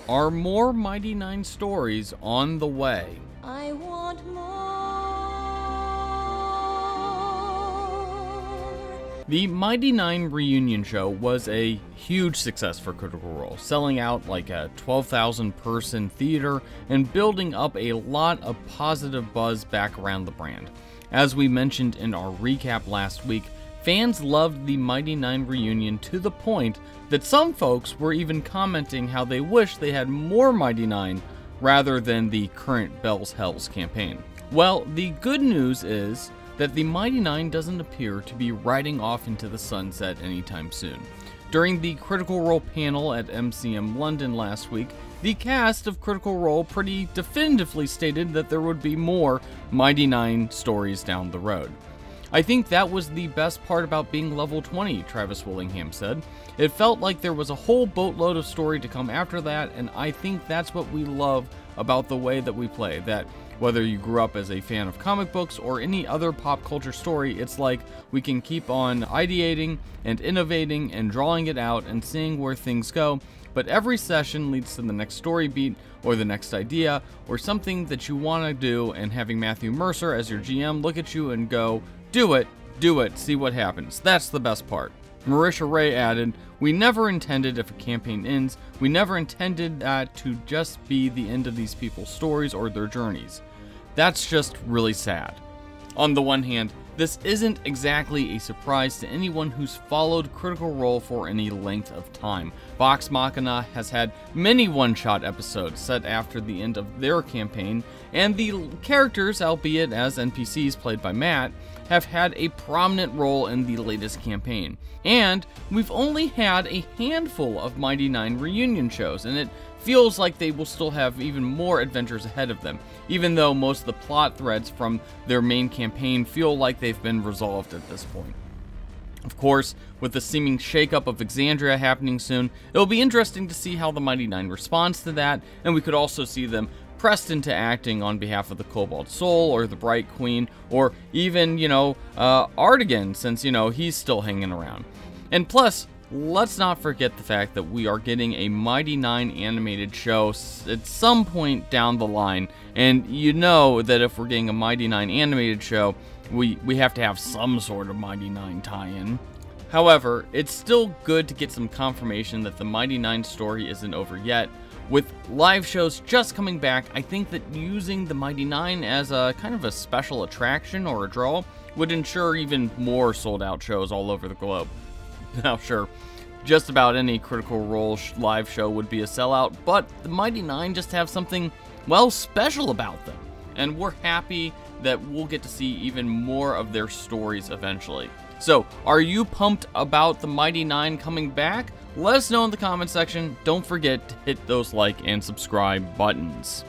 are more Mighty Nein stories on the way. I want more. The Mighty Nein reunion show was a huge success for Critical Role, selling out like a 12,000 person theater and building up a lot of positive buzz back around the brand. As we mentioned in our recap last week, fans loved the Mighty Nein reunion to the point that some folks were even commenting how they wish they had more Mighty Nein rather than the current Bell's Hells campaign. Well, the good news is that the Mighty Nein doesn't appear to be riding off into the sunset anytime soon. During the Critical Role panel at MCM London last week, the cast of Critical Role pretty definitively stated that there would be more Mighty Nein stories down the road. I think that was the best part about being level 20, Travis Willingham said. It felt like there was a whole boatload of story to come after that, and I think that's what we love about the way that we play, that whether you grew up as a fan of comic books or any other pop culture story, it's like we can keep on ideating and innovating and drawing it out and seeing where things go, but every session leads to the next story beat or the next idea or something that you want to do, and having Matthew Mercer as your GM look at you and go, do it, see what happens. That's the best part. Marisha Ray added, "We never intended, if a campaign ends, we never intended that to just be the end of these people's stories or their journeys. That's just really sad." On the one hand, this isn't exactly a surprise to anyone who's followed Critical Role for any length of time. Vox Machina has had many one-shot episodes set after the end of their campaign, and the characters, albeit as NPCs played by Matt, have had a prominent role in the latest campaign. And we've only had a handful of Mighty Nein reunion shows, and it feels like they will still have even more adventures ahead of them, even though most of the plot threads from their main campaign feel like they've been resolved at this point. Of course, with the seeming shakeup of Exandria happening soon, it'll be interesting to see how the Mighty Nein responds to that, and we could also see them pressed into acting on behalf of the Cobalt Soul or the Bright Queen, or even, Artigan, since, he's still hanging around. And plus, let's not forget the fact that we are getting a Mighty Nein animated show at some point down the line, and you know that if we're getting a Mighty Nein animated show, we have to have some sort of Mighty Nein tie-in. However, it's still good to get some confirmation that the Mighty Nein story isn't over yet. With live shows just coming back, I think that using the Mighty Nein as a kind of a special attraction or a draw would ensure even more sold-out shows all over the globe. Now sure, just about any Critical Role live show would be a sellout, but the Mighty Nein just have something, well, special about them. And we're happy that we'll get to see even more of their stories eventually. So, are you pumped about the Mighty Nein coming back? Let us know in the comment section. Don't forget to hit those like and subscribe buttons.